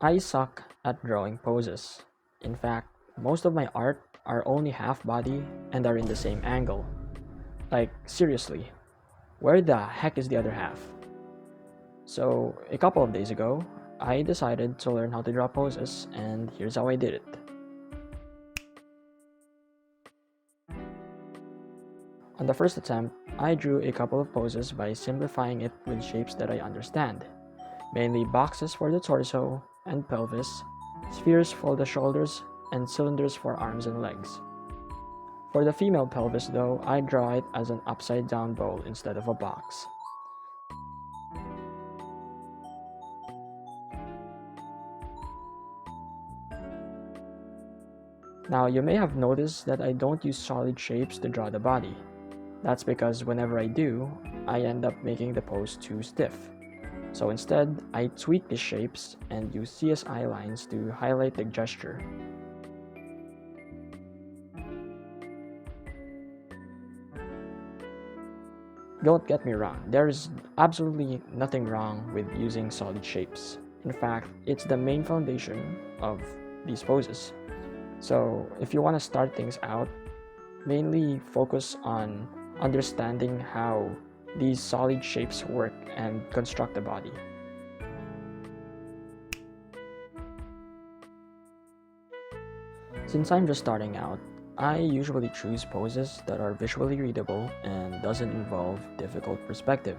I suck at drawing poses. In fact, most of my art are only half body and are in the same angle. Like, seriously, where the heck is the other half? So, a couple of days ago, I decided to learn how to draw poses, and here's how I did it. On the first attempt, I drew a couple of poses by simplifying it with shapes that I understand, mainly boxes for the torso and pelvis, spheres for the shoulders, and cylinders for arms and legs. For the female pelvis though, I draw it as an upside down bowl instead of a box. Now you may have noticed that I don't use solid shapes to draw the body. That's because whenever I do, I end up making the pose too stiff. So instead, I tweak the shapes and use CSI lines to highlight the gesture. Don't get me wrong, there's absolutely nothing wrong with using solid shapes. In fact, it's the main foundation of these poses. So if you want to start things out, mainly focus on understanding how these solid shapes work and construct the body. Since I'm just starting out, I usually choose poses that are visually readable and doesn't involve difficult perspective.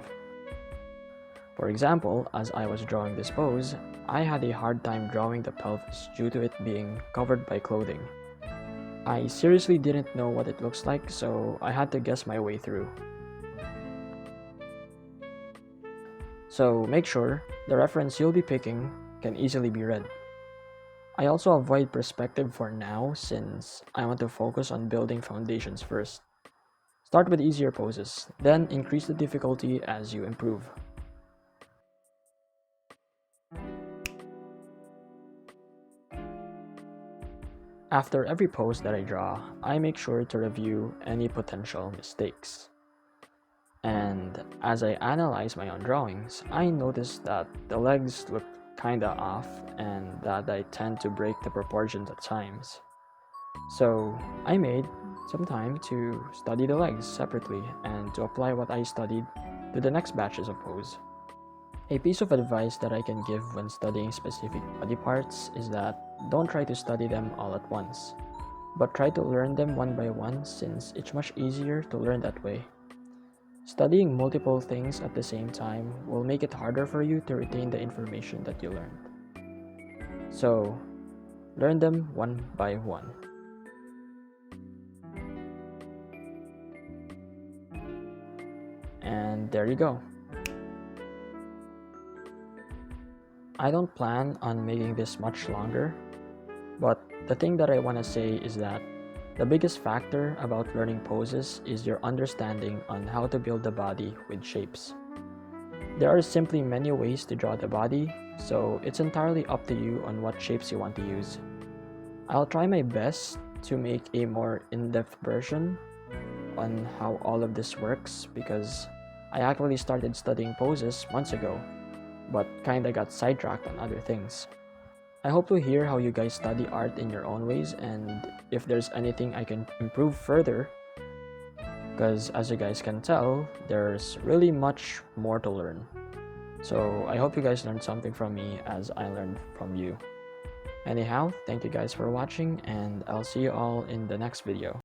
For example, as I was drawing this pose, I had a hard time drawing the pelvis due to it being covered by clothing. I seriously didn't know what it looks like, so I had to guess my way through. So make sure the reference you'll be picking can easily be read. I also avoid perspective for now since I want to focus on building foundations first. Start with easier poses, then increase the difficulty as you improve. After every pose that I draw, I make sure to review any potential mistakes. And as I analyze my own drawings, I noticed that the legs look kinda off and that I tend to break the proportions at times. So I made some time to study the legs separately and to apply what I studied to the next batches of pose. A piece of advice that I can give when studying specific body parts is that don't try to study them all at once, but try to learn them one by one since it's much easier to learn that way. Studying multiple things at the same time will make it harder for you to retain the information that you learned. So, learn them one by one. And there you go. I don't plan on making this much longer, but the thing that I want to say is that the biggest factor about learning poses is your understanding on how to build the body with shapes. There are simply many ways to draw the body, so it's entirely up to you on what shapes you want to use. I'll try my best to make a more in-depth version on how all of this works because I actually started studying poses months ago, but kinda got sidetracked on other things. I hope to hear how you guys study art in your own ways and if there's anything I can improve further, because as you guys can tell, there's really much more to learn. So I hope you guys learned something from me as I learned from you. Anyhow, thank you guys for watching and I'll see you all in the next video.